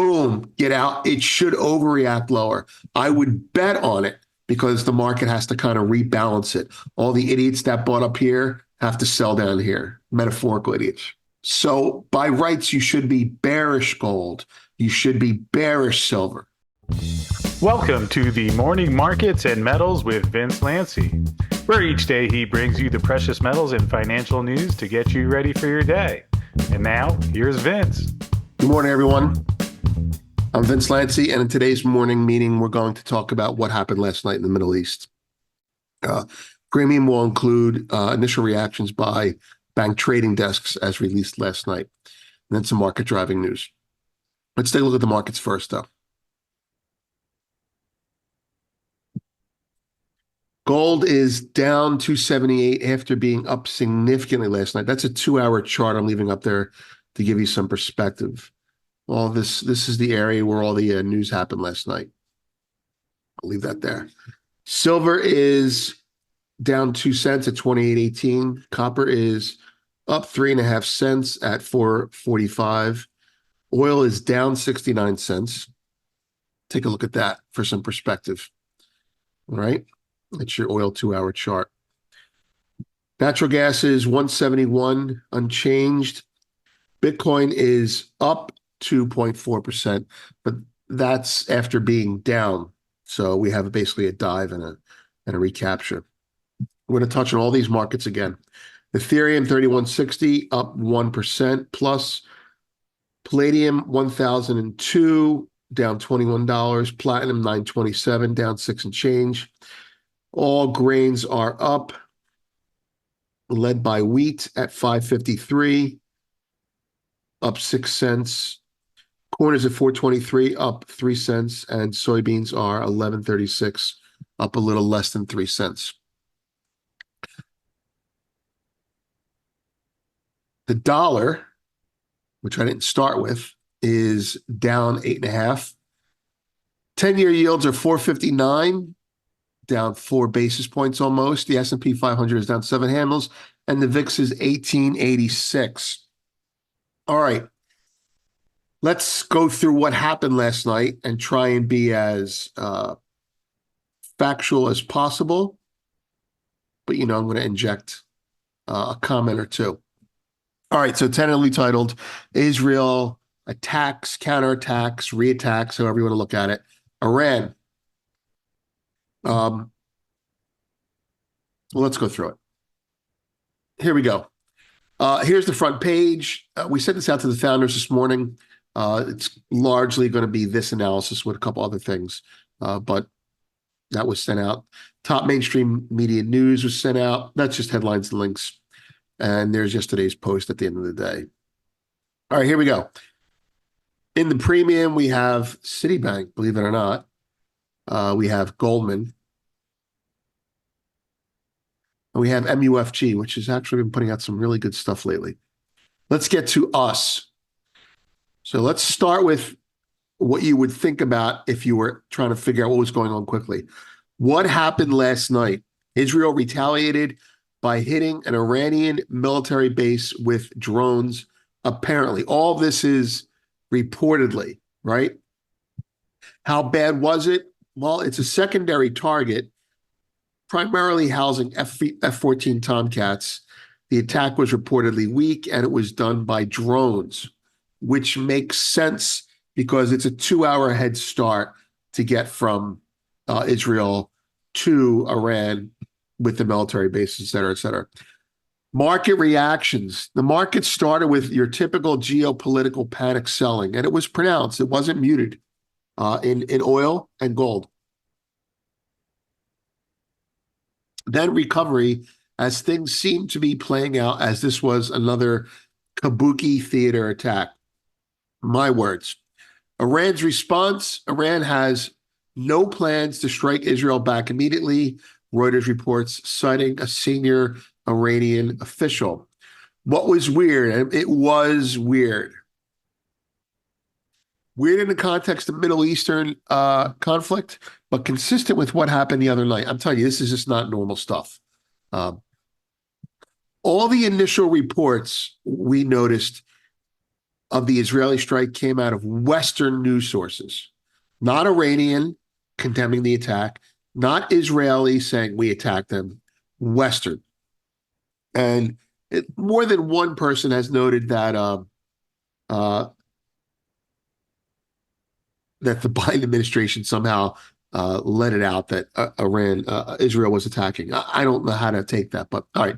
boom, get out. It should overreact lower. I would bet on it because the market has to kind of rebalance it. All the idiots that bought up here have to sell down here, metaphorical idiots. So by rights, you should be bearish gold. You should be bearish silver. Welcome to the Morning Markets and Metals with Vince Lanci, where each day he brings you the precious metals and financial news to get you ready for your day. And now, here's Vince. Good morning, everyone. I'm Vince Lanci, and in today's morning meeting, we're going to talk about what happened last night in the Middle East. Premium will include initial reactions by bank trading desks as released last night, and then some market driving news. Let's take a look at the markets first, though. Gold is down 278 after being up significantly last night. That's a 2-hour chart I'm leaving up there to give you some perspective. All this is the area where all the news happened last night. I'll leave that there. Silver is down 2 cents at 28.18. Copper is up 3.5 cents at 4.45. Oil is down 69 cents. Take a look at that for some perspective. All right. That's your oil 2-hour chart. Natural gas is 171, unchanged. Bitcoin is up 2.4%, but that's after being down. So we have basically a dive and a recapture. We're going to touch on all these markets again. Ethereum 3160 up 1% plus. Palladium 1002 down $21. Platinum 927 down 6 and change. All grains are up, led by wheat at 553, up 6 cents. Corn is at 423, up 3 cents, and soybeans are 1136, up a little less than 3 cents. The dollar, which I didn't start with, is down 8.5. 10-year yields are 459. Down 4 basis points almost. The S&P 500 is down 7 handles, and the VIX is 1886. All right. Let's go through what happened last night and try and be as factual as possible. But, I'm going to inject a comment or two. All right. So tentatively titled, Israel attacks, counterattacks, reattacks, however you want to look at it. Iran. Well, let's go through it. Here we go. Here's the front page. We sent this out to the founders this morning. It's largely going to be this analysis with a couple other things, but that was sent out. Top mainstream media news was sent out. That's just headlines and links. And there's yesterday's post at the end of the day. All right, here we go. In the premium, we have Citibank, believe it or not. We have Goldman. And we have MUFG, which has actually been putting out some really good stuff lately. Let's get to us. So let's start with what you would think about if you were trying to figure out what was going on quickly. What happened last night? Israel retaliated by hitting an Iranian military base with drones, apparently. All this is reportedly, right? How bad was it? Well, it's a secondary target, primarily housing F-14 Tomcats. The attack was reportedly weak, and it was done by drones, which makes sense because it's a 2-hour head start to get from Israel to Iran with the military bases, et cetera, et cetera. Market reactions. The market started with your typical geopolitical panic selling, and it was pronounced. It wasn't muted in oil and gold. Then recovery as things seemed to be playing out as this was another kabuki theater attack. My words. Iran's response, Iran has no plans to strike Israel back immediately, Reuters reports, citing a senior Iranian official. What was weird? It was weird. Weird in the context of Middle Eastern conflict, but consistent with what happened the other night. I'm telling you, this is just not normal stuff. All the initial reports we noticed of the Israeli strike came out of Western news sources, not Iranian condemning the attack, not Israeli saying we attacked them, Western. And more than one person has noted that uh, that the Biden administration somehow let it out that Israel was attacking. I don't know how to take that, but all right.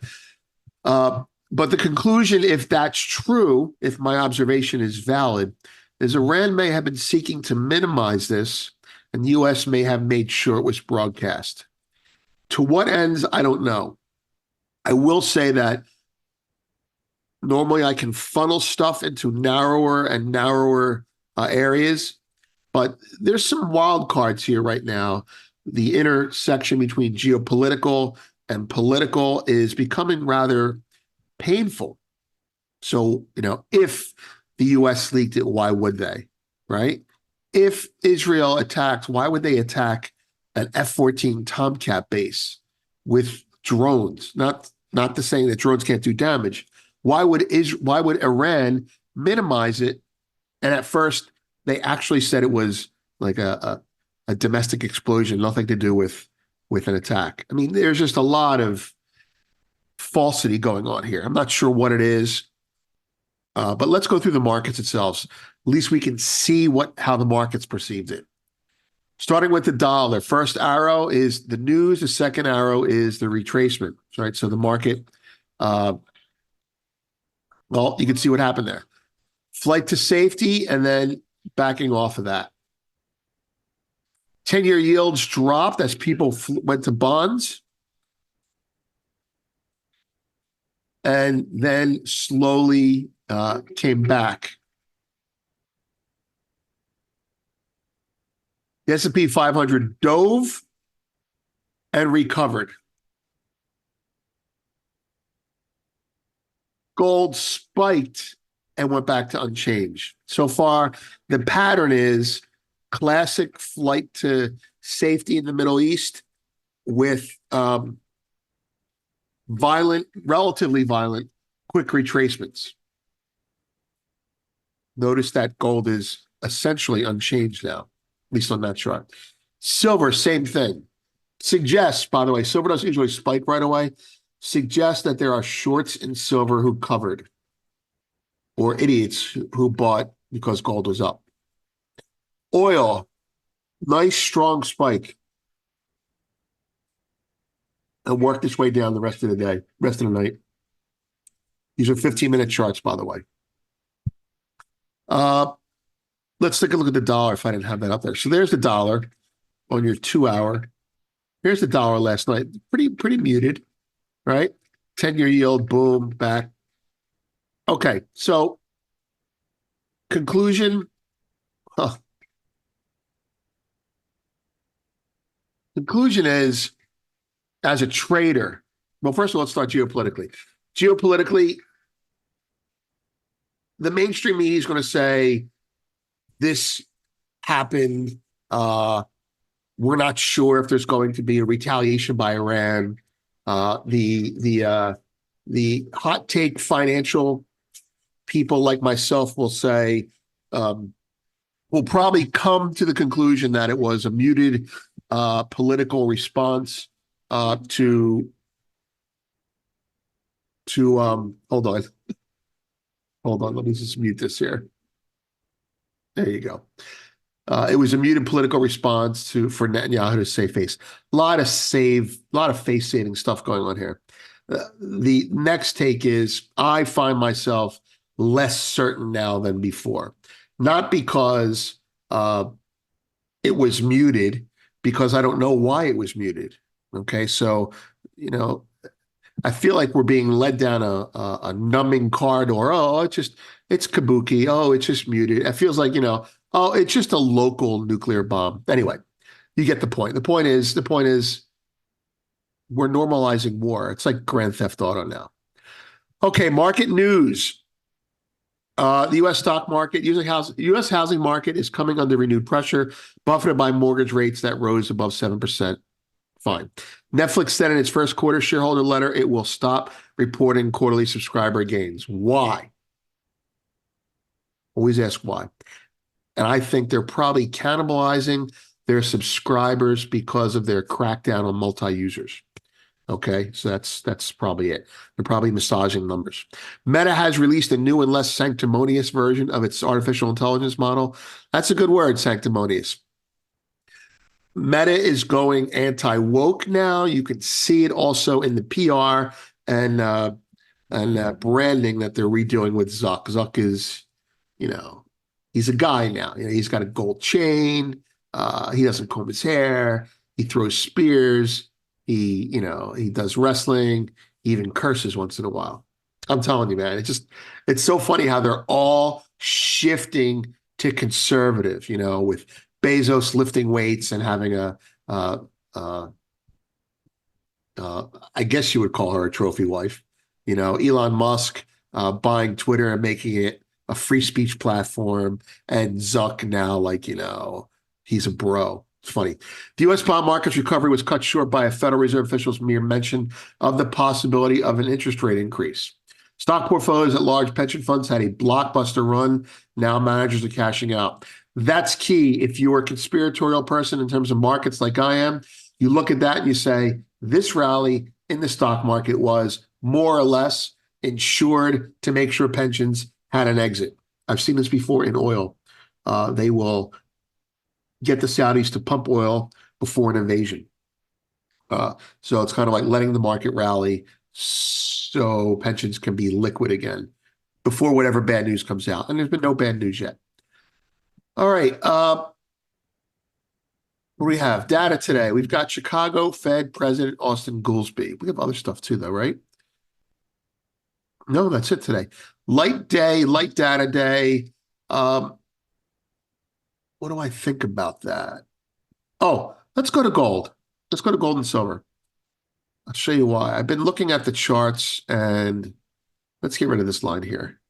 But the conclusion, if that's true, if my observation is valid, is Iran may have been seeking to minimize this, and the U.S. may have made sure it was broadcast. To what ends, I don't know. I will say that normally I can funnel stuff into narrower and narrower areas, but there's some wild cards here right now. The intersection between geopolitical and political is becoming rather painful. So, if the US leaked it, why would they? Right? If Israel attacked, why would they attack an F-14 Tomcat base with drones? Not to saying that drones can't do damage. Why would Iran minimize it? And at first, they actually said it was like a domestic explosion, nothing to do with an attack. I mean, there's just a lot of falsity going on here. I'm not sure what it is, but let's go through the markets itself. At least we can see how the markets perceived it. Starting with the dollar, first arrow is the news. The second arrow is the retracement, right? So the market, well, you can see what happened there. Flight to safety and then backing off of that. 10-year yields dropped as people went to bonds and then slowly came back. The S&P 500 dove and recovered. Gold spiked and went back to unchanged. So far, the pattern is classic flight to safety in the Middle East with relatively violent, quick retracements. Notice that gold is essentially unchanged now, at least on that chart. Silver, same thing. Suggests, by the way, silver doesn't usually spike right away. Suggests that there are shorts in silver who covered, or idiots who bought because gold was up. Oil, nice strong spike, and worked its way down the rest of the day, rest of the night. These are 15-minute charts, by the way. Let's take a look at the dollar if I didn't have that up there. So there's the dollar on your 2-hour. Here's the dollar last night. Pretty muted, right? 10-year yield, boom, back. Okay, so conclusion. Conclusion is, as a trader, well, first of all, let's start geopolitically. Geopolitically, the mainstream media is going to say this happened. We're not sure if there's going to be a retaliation by Iran. The hot take financial people like myself will say, will probably come to the conclusion that it was a muted political response to hold on, let me just mute this here. There you go. It was a muted political response for Netanyahu to save face. A lot of face-saving stuff going on here. The next take is I find myself less certain now than before. Not because it was muted, because I don't know why it was muted. Okay, so I feel like we're being led down a numbing corridor. Oh, it's kabuki. Oh, it's just muted. It feels like, oh, it's just a local nuclear bomb. Anyway, you get the point. The point is we're normalizing war. It's like Grand Theft Auto now. Okay, market news. The U.S. stock market, U.S. housing market is coming under renewed pressure, buffeted by mortgage rates that rose above 7%. Fine. Netflix said in its first quarter shareholder letter it will stop reporting quarterly subscriber gains. Why? Always ask why. And I think they're probably cannibalizing their subscribers because of their crackdown on multi-users. Okay, so that's probably it. They're probably massaging numbers. Meta has released a new and less sanctimonious version of its artificial intelligence model. That's a good word, sanctimonious. Meta is going anti-woke now. You can see it also in the PR and branding that they're redoing with Zuck. Zuck is, you know, he's a guy now. You know, he's got a gold chain. He doesn't comb his hair. He throws spears. He does wrestling. He even curses once in a while. I'm telling you, man, it's so funny how they're all shifting to conservative, with Bezos lifting weights and having uh, uh, I guess you would call her a trophy wife. Elon Musk buying Twitter and making it a free speech platform, and Zuck now, he's a bro. It's funny. The U.S. bond market's recovery was cut short by a Federal Reserve official's mere mention of the possibility of an interest rate increase. Stock portfolios at large pension funds had a blockbuster run. Now managers are cashing out. That's key. If you're a conspiratorial person in terms of markets like I am, you look at that and you say, this rally in the stock market was more or less insured to make sure pensions had an exit. I've seen this before in oil. They will get the Saudis to pump oil before an invasion. So it's kind of like letting the market rally so pensions can be liquid again before whatever bad news comes out. And there's been no bad news yet. All right. What do we have? Data today. We've got Chicago Fed President Austin Goolsbee. We have other stuff too, though, right? No, that's it today. Light day, light data day. What do I think about that? Oh, let's go to gold. Let's go to gold and silver. I'll show you why. I've been looking at the charts, and let's get rid of this line here.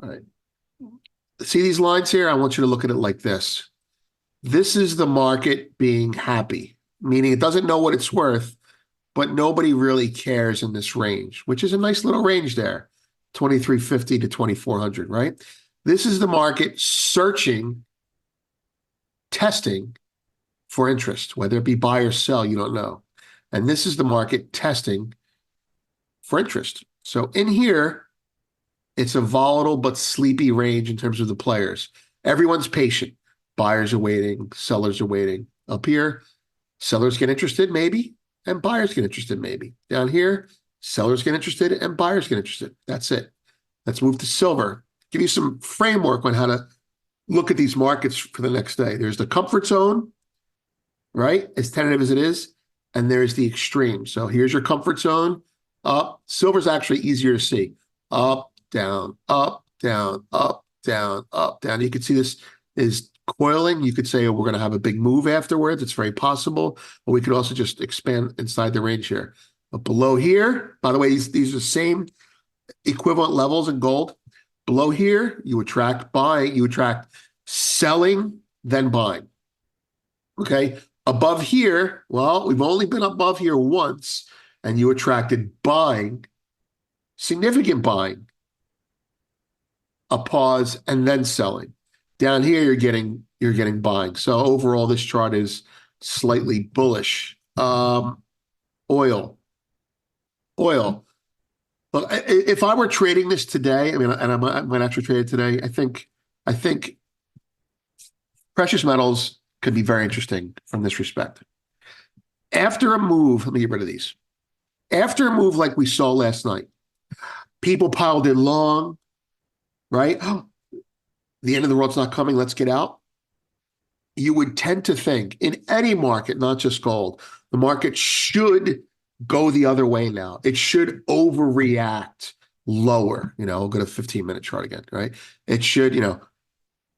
All right. See these lines here? I want you to look at it like this. This is the market being happy, meaning it doesn't know what it's worth, but nobody really cares in this range, which is a nice little range there, 2350 to 2400, right? This is the market searching, testing for interest, whether it be buy or sell, you don't know. And this is the market testing for interest. So in here, it's a volatile but sleepy range in terms of the players. Everyone's patient. Buyers are waiting, sellers are waiting. Up here, sellers get interested, maybe, and buyers get interested, maybe. Down here, sellers get interested and buyers get interested. That's it. Let's move to silver. Give you some framework on how to look at these markets for the next day. There's the comfort zone, right? As tentative as it is. And there's the extreme. So here's your comfort zone. Up. Silver's actually easier to see. Up, down, up, down, up, down, up, down. You can see this is coiling. You could say, oh, we're going to have a big move afterwards. It's very possible. But we could also just expand inside the range here. But below here, by the way, these are the same equivalent levels in gold. Below here, you attract buying, you attract selling, then buying. Okay. Above here, well, we've only been above here once, and you attracted buying, significant buying, a pause, and then selling. Down here, you're getting buying. So overall, this chart is slightly bullish. Oil. Look, if I were trading this today, I mean, and I might actually trade it today, I think precious metals could be very interesting from this respect. After a move, let me get rid of these. After a move like we saw last night, people piled in long, right? Oh, the end of the world's not coming, let's get out. You would tend to think in any market, not just gold, the market should go the other way now. It should overreact lower. I'll go to 15-minute chart again, right? It should,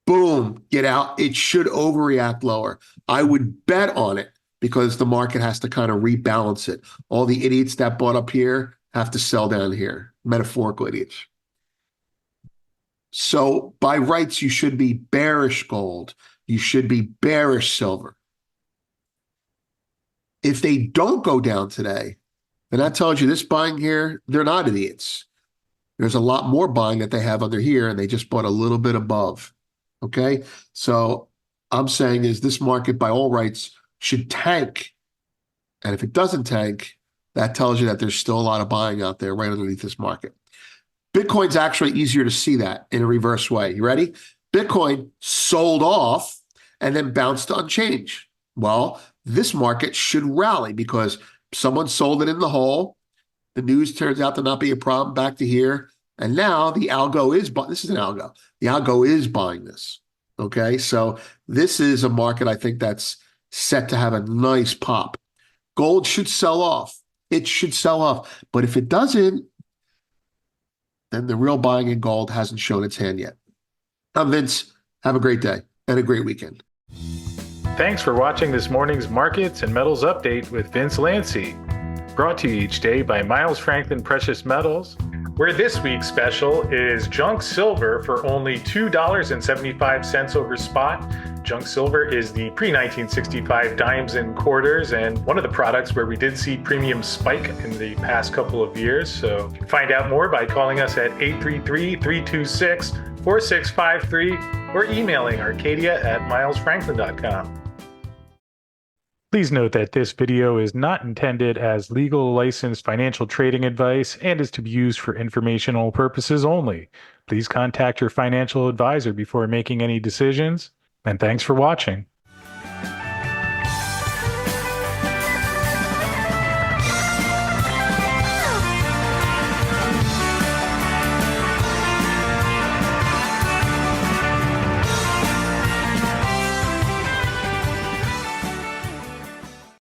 boom, get out. It should overreact lower. I would bet on it because the market has to kind of rebalance it. All the idiots that bought up here have to sell down here, metaphorical idiots. So by rights, you should be bearish gold. You should be bearish silver. If they don't go down today, then that tells you this buying here, they're not idiots. There's a lot more buying that they have under here, and they just bought a little bit above. Okay. So I'm saying is this market by all rights should tank. And if it doesn't tank, that tells you that there's still a lot of buying out there right underneath this market. Bitcoin's actually easier to see that in a reverse way. You ready? Bitcoin sold off and then bounced unchanged. Well, this market should rally because someone sold it in the hole. The news turns out to not be a problem back to here. And now the algo is, this is an algo. The algo is buying this. Okay. So this is a market I think that's set to have a nice pop. Gold should sell off. It should sell off. But if it doesn't, then the real buying in gold hasn't shown its hand yet. I'm Vince. Have a great day and a great weekend. Thanks for watching this morning's Markets and Metals Update with Vince Lanci. Brought to you each day by Miles Franklin Precious Metals, where this week's special is junk silver for only $2.75 over spot. Junk silver is the pre-1965 dimes and quarters, and one of the products where we did see premium spike in the past couple of years. So find out more by calling us at 833-326-4653 or emailing arcadia@milesfranklin.com. Please note that this video is not intended as legal licensed financial trading advice and is to be used for informational purposes only. Please contact your financial advisor before making any decisions, and thanks for watching.